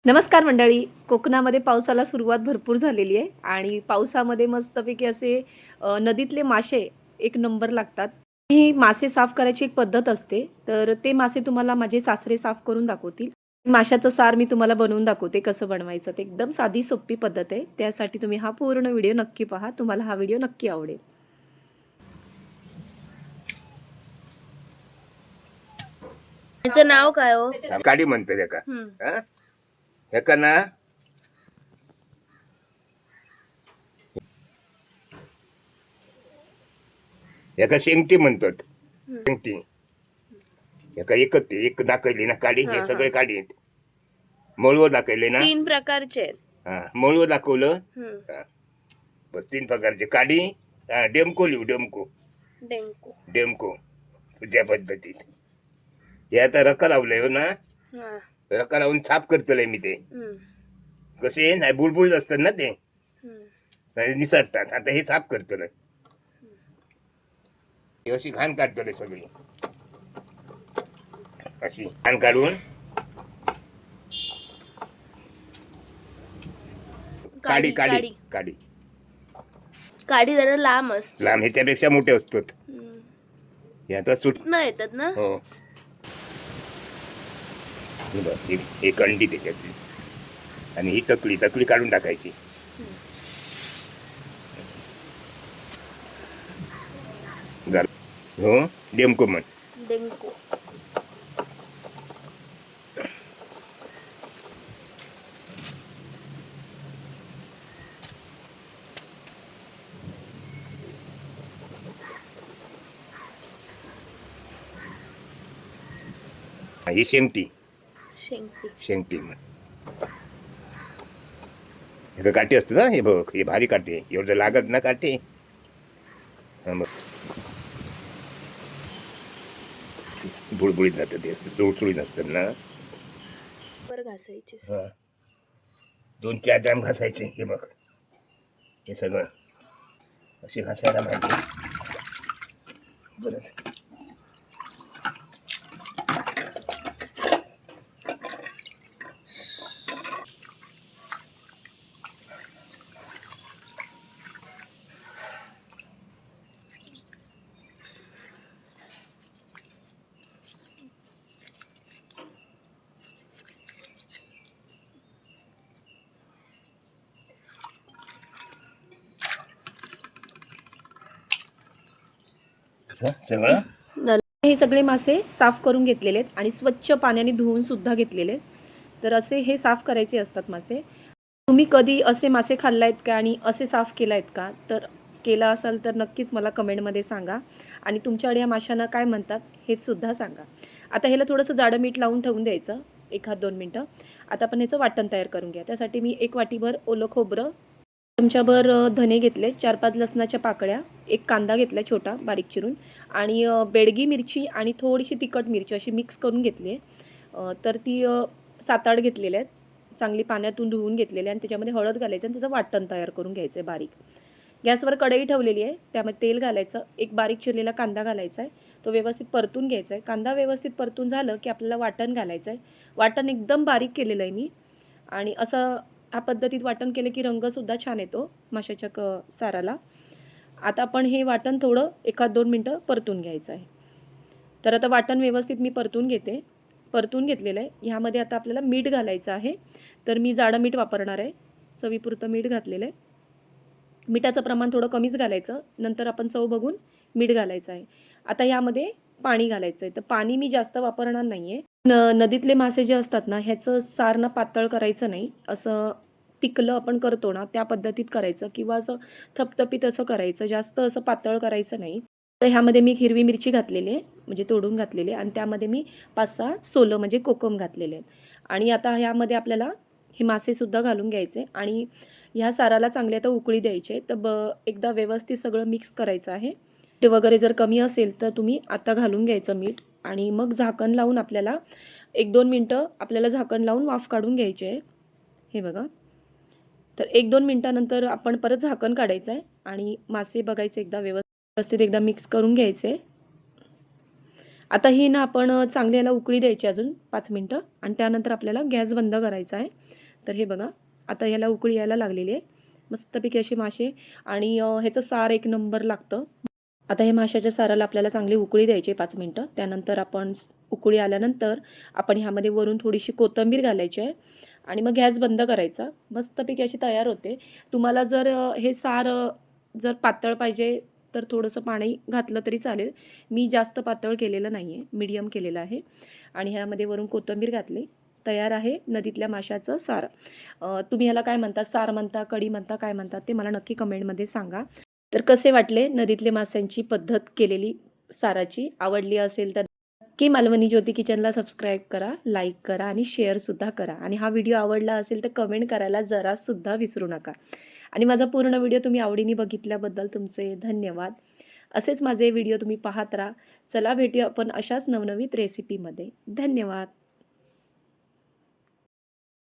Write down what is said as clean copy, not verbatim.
नमस्कार मंडळी. कोकणामध्ये पावसाला सुरुवात भरपूर झालेली आहे आणि पावसामध्ये मस्तपैकी असे नदीतले मासे एक नंबर लागतात. ही मासे साफ करायची एक पद्धत असते. तर ते मासे तुम्हाला माझे सासरे साफ करून दाखवतील. माशाचं सार मी तुम्हाला बनवून दाखवते कसं बनवायचं. ते एकदम साधी सोपी पद्धत आहे. त्यासाठी तुम्ही हा पूर्ण व्हिडिओ नक्की पहा. तुम्हाला हा व्हिडिओ नक्की आवडेल. त्याचं नाव काय हो? काडी म्हणतो त्याका ह्याका ना ह्याका शेंगटी म्हणतात. शेंगटी ह्याका एक दाखवली ना काडी. हे सगळे काडी आहेत. मळवं दाखवले ना. 3 प्रकारचे आहेत. हा, मळवं दाखवलं. हा, बस 3 प्रकारचे काडी. डेमको लिहू. डेमको डेंको. डेमको तुझ्या पद्धतीत. हे आता रका लावलंय हो ना. रका लावून साफ करतलंय मी ते. कसे नाही बुळबुळ असतात ना ते निसटतात. आता हे साफ करतलंय. अशी घाण काढतोय सगळी. अशी घाण काढून काडी काडी काडी काडी जरा लांब असते. लांब ह्याच्यापेक्षा मोठे असतात. हे आता सुट न येतात ना. हो. हे बघ, हे कंडी त्याच्यातली आणि ही तकली काढून टाकायची. हो, डेमको म्हण. डेंको. ही शेंगटी. शेंगटी. शेंगटी म्हण. हे काठी असते ना. हे बघ, हे भारी काठी. एवढं लागत ना काठी. बुळबुळीत जातं ते. चुळचुळीत असतात ना. वर घासायचे. 2-4 टाइम घासायचे. हे बघ, हे सगळं असे घासायला पाहिजे. बरं. सगळं हे सगळे मासे साफ करून घेतलेले आहेत आणि स्वच्छ पाण्याने धुवून सुद्धा घेतलेले आहेत. तर असे हे साफ करायचे असतात मासे. तुम्ही कधी असे मासे खाल्ले आहेत का आणि असे साफ केला आहेत का? तर केला असाल तर नक्कीच मला कमेंटमध्ये सांगा आणि तुमच्याकडे या माशांना काय म्हणतात हेच सुद्धा सांगा. आता ह्याला थोडंसं जाडं मीठ लावून ठेवून द्यायचं 1-2 मिनटं. आता आपण ह्याचं वाटण तयार करून घ्या. त्यासाठी मी 1 वाटीभर ओलं खोबरं, चमचाभर धने घेतले, 4-5 लसणाच्या पाकळ्या, 1 कांदा घेतला छोटा बारीक चिरून आणि बेडगी मिरची आणि थोडीशी तिखट मिरची अशी मिक्स करून घेतली आहे. तर ती 7-8 घेतलेल्या आहेत. चांगली पाण्यातून धुवून घेतलेली आणि त्याच्यामध्ये हळद घालायचं आणि त्याचं वाटण तयार करून घ्यायचं आहे बारीक. गॅसवर कढई ठेवलेली आहे. त्यामध्ये तेल घालायचं. 1 बारीक चिरलेला कांदा घालायचा आहे. तो व्यवस्थित परतून घ्यायचा आहे. कांदा व्यवस्थित परतून झालं की आपल्याला वाटण घालायचं आहे. वाटण एकदम बारीक केलेलं आहे मी आणि असं ह्या पद्धतीत वाटण केलं की रंगसुद्धा छान येतो माशाच्या साराला. आता आपण हे वाटण थोडं 1-2 मिनटं परतून घ्यायचं आहे. तर आता वाटण व्यवस्थित मी परतून घेते. परतून घेतलेलं आहे. ह्यामध्ये आता आपल्याला मीठ घालायचं आहे. तर मी जाडं मीठ वापरणार आहे. चवीपुरतं मीठ घातलेलं आहे. मिठाचं प्रमाण थोडं कमीच घालायचं. नंतर आपण चव बघून मीठ घालायचं आहे. आता यामध्ये पाणी घालायचं आहे. तर पाणी मी जास्त वापरणार नाही आहे. नदीतले मासे जे असतात ना ह्याचं सार ना पातळ करायचं नाही. असं तिकलं आपण करतो ना त्या पद्धतीत करायचं किंवा असं थपथपीत असं करायचं. जास्त असं पातळ करायचं नाही. तर ह्यामध्ये मी हिरवी मिरची घातलेली आहे म्हणजे तोडून घातलेली आहे आणि त्यामध्ये मी 5-6 सोलं म्हणजे कोकम घातलेले आहेत. आणि आता ह्यामध्ये आपल्याला हे मासेसुद्धा घालून घ्यायचे आणि ह्या साराला चांगली आता उकळी द्यायची आहे. तर एकदा व्यवस्थित सगळं मिक्स करायचं आहे. ते वगैरे जर कमी असेल तर तुम्ही आता घालून घ्यायचं मीठ आणि मग झाकण लावून आपल्याला 1-2 मिनटं आपल्याला झाकण लावून वाफ काढून घ्यायची आहे. हे बघा. तर 1-2 मिनटानंतर आपण परत झाकण काढायचं आहे आणि मासे बघायचे एकदा व्यवस्थित एकदा मिक्स करून घ्यायचे. आता ही ना आपण चांगली याला उकळी द्यायची अजून 5 मिनटं आणि त्यानंतर आपल्याला गॅस बंद करायचा आहे. तर हे बघा आता याला उकळी यायला लागलेली आहे. मस्तपैकी असे मासे आणि ह्याचं सार एक नंबर लागतं. आता हे माशाच्या साराला आपल्याला चांगली उकळी द्यायची 5 मिनटं. त्यानंतर आपण उकळी आल्यानंतर आपण ह्यामध्ये वरून थोडीशी कोथिंबीर घालायची आहे आणि मग गॅस बंद करायचा. मस्तपैकी अशी तयार होते. तुम्हाला जर हे सार जर पातळ पाहिजे तर थोडंसं पाणी घातलं तरी चालेल. मी जास्त पातळ केलेलं नाही आहे, मीडियम केलेलं आहे आणि ह्यामध्ये वरून कोथिंबीर घातली. तयार आहे नदीतल्या माशाचं सार. तुम्ही ह्याला काय म्हणता? सार म्हणता, कढी म्हणता, काय म्हणतात ते मला नक्की कमेंटमध्ये सांगा. तर कसे वाटले नदीतले माशांची पद्धत केलेली साराची? आवडली असेल तर नक्की मालवणी ज्योती किचनला सबस्क्राईब करा, लाईक करा आणि शेअरसुद्धा करा. आणि हा व्हिडिओ आवडला असेल तर कमेंट करायला जरासुद्धा विसरू नका. आणि माझा पूर्ण व्हिडिओ तुम्ही आवडीने बघितल्याबद्दल तुमचे धन्यवाद. असेच माझे व्हिडिओ तुम्ही पाहत राहा. चला भेटूया आपण अशाच नवनवीन रेसिपीमध्ये. धन्यवाद.